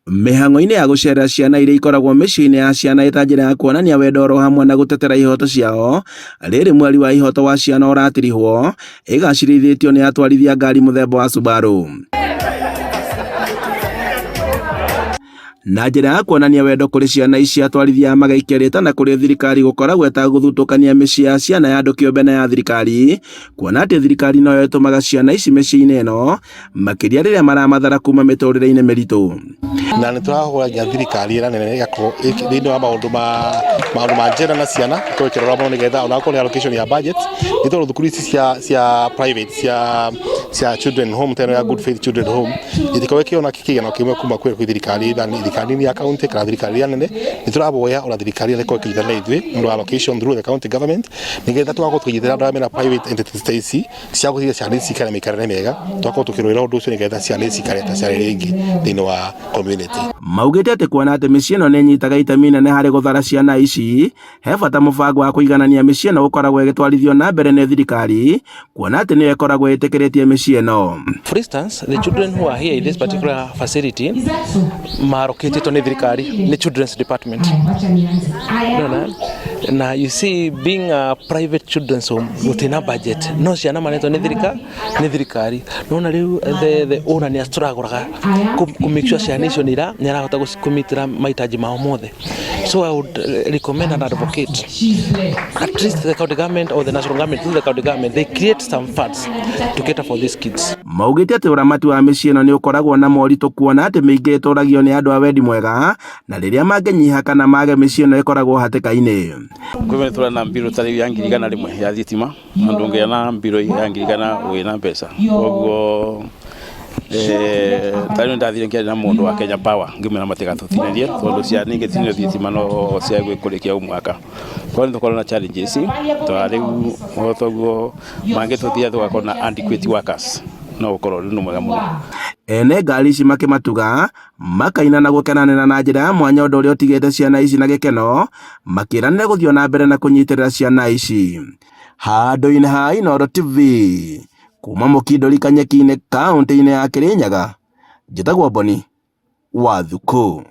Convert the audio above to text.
Mĩhang'o-inĩ ya gũcerera ciana iria ikoragwo mĩciĩ-inĩ ya ciana ĩta njĩra ya kuonania wendo oro hamwe na gũtetera ihoto ciao, rĩrĩ mweri wa ihoto wa ciana ũratirihwo, ĩgacĩrithĩtio nĩ atwarithia ngari mũthemba wa Subaru. Na njĩra ya kuonania wendo kũrĩ ciana ici, atwarithia magaikerĩta na kũrĩ thirikari gũkoragwo etagũthutũkania mĩciĩ ya ciana ya andũ kĩũmbe na ya thirikari, kuona atĩ thirikari noyo ĩtũmaga ciana ici mĩciĩ-inĩ ĩno, makĩria rĩrĩa maramathara kuma mĩtũrĩre-inĩ mĩritũ. Na nĩ tũrahoya thirikari ĩra nene ĩgakorwo thĩinĩ wa maũndũ ma njĩra na ciana twĩkĩrora mũno nĩgetha ona gũkorwo allocation ya budget nĩ tondũ thukuru ici cia private cia children home teno ya Good Faith Children Home itikorwo kĩona kĩgeno kĩmwe kuma kwĩ thirikari ya county kana thirikari ya nene. Nĩ tũrahoya ona thirikari ĩkorwo ĩkĩnyitana ithuĩ no allocation through the county government nĩgetha tũgakorwo tũkĩnyitĩrĩra andũ arĩa mena private entities ta ici cia gũthiĩ ciana ici cikare mĩikarĩre mĩega, tũgakorwo tũkĩrũĩra ũndũ ũcio nĩgetha ciana ici cikare ta ciana iria ingĩ thĩinĩ wa community. Maugĩte atĩ kuona atĩ mĩciĩ ĩno nĩ ĩnyitaga itemi inene harĩ gũthara ciana ici, he bata mũbango wa kũiganania mĩciĩ ĩno gũkoragwo ĩgĩtwarithio na mbere nĩ thirikari, kuona atĩ nĩyo ĩkoragwo ĩtĩkĩrĩtie mĩciĩ ĩno. For instance, the children who are here in this particular facility maroketĩtwo nĩ thirikari nĩ children's department. Na you see, being a private children's home gũtina budget, no ciana manetwo nĩ thirikari. Nona rĩu the owner nĩ astragũraga ku make sure ciana icio nĩ arahota kũmitĩra mahitaji mao mothe. So I would recommend and advocate at least the county government or the national government, through the county government, they create some funds to cater for these kids. Maugĩte atĩ ũramati wa mĩciĩ ĩno nĩ ũkoragwo na moritũ, kuona atĩ mĩingĩ ĩtũragio nĩ andũ a wendi mwega, na rĩrĩa mangĩnyiha kana mage mĩciĩ ĩno ĩkoragwo hatĩka-inĩ. Kwĩna tũra na mbiro ta rĩu ya 1,100 ya thitima, na ndũngĩona na mbiro ya 1,100 wĩna mbeca. Koguo tani ndathire ngĩaria na mũndũ wa Kenya Power ngĩmwĩra matigatũtinĩrie tondũ ciana ingĩtinio thitima no cia gwĩkũrĩkia umwaka. Kwa nĩ tũkorwo na challenges tondũ rĩu toguo mangĩtũthia tũgakorwo na adequate workers no gũkorwo nĩ mwega mũno. Ene ngari ici makĩmatuga makaina na gũkenanĩra na njĩra ya mwanya ũndũ ũrĩa ũtigĩte ciana ici na gĩkeno, makĩranĩra gũthiĩ na mbere na kũnyitĩrĩra ciana ici. Handũ-inĩ ha Inooro TV kuma Mũkindũri Kanyeki-inĩ kaũntĩ-inĩ ya Kĩrĩnyaga, njĩtagwo Boni Wathuku.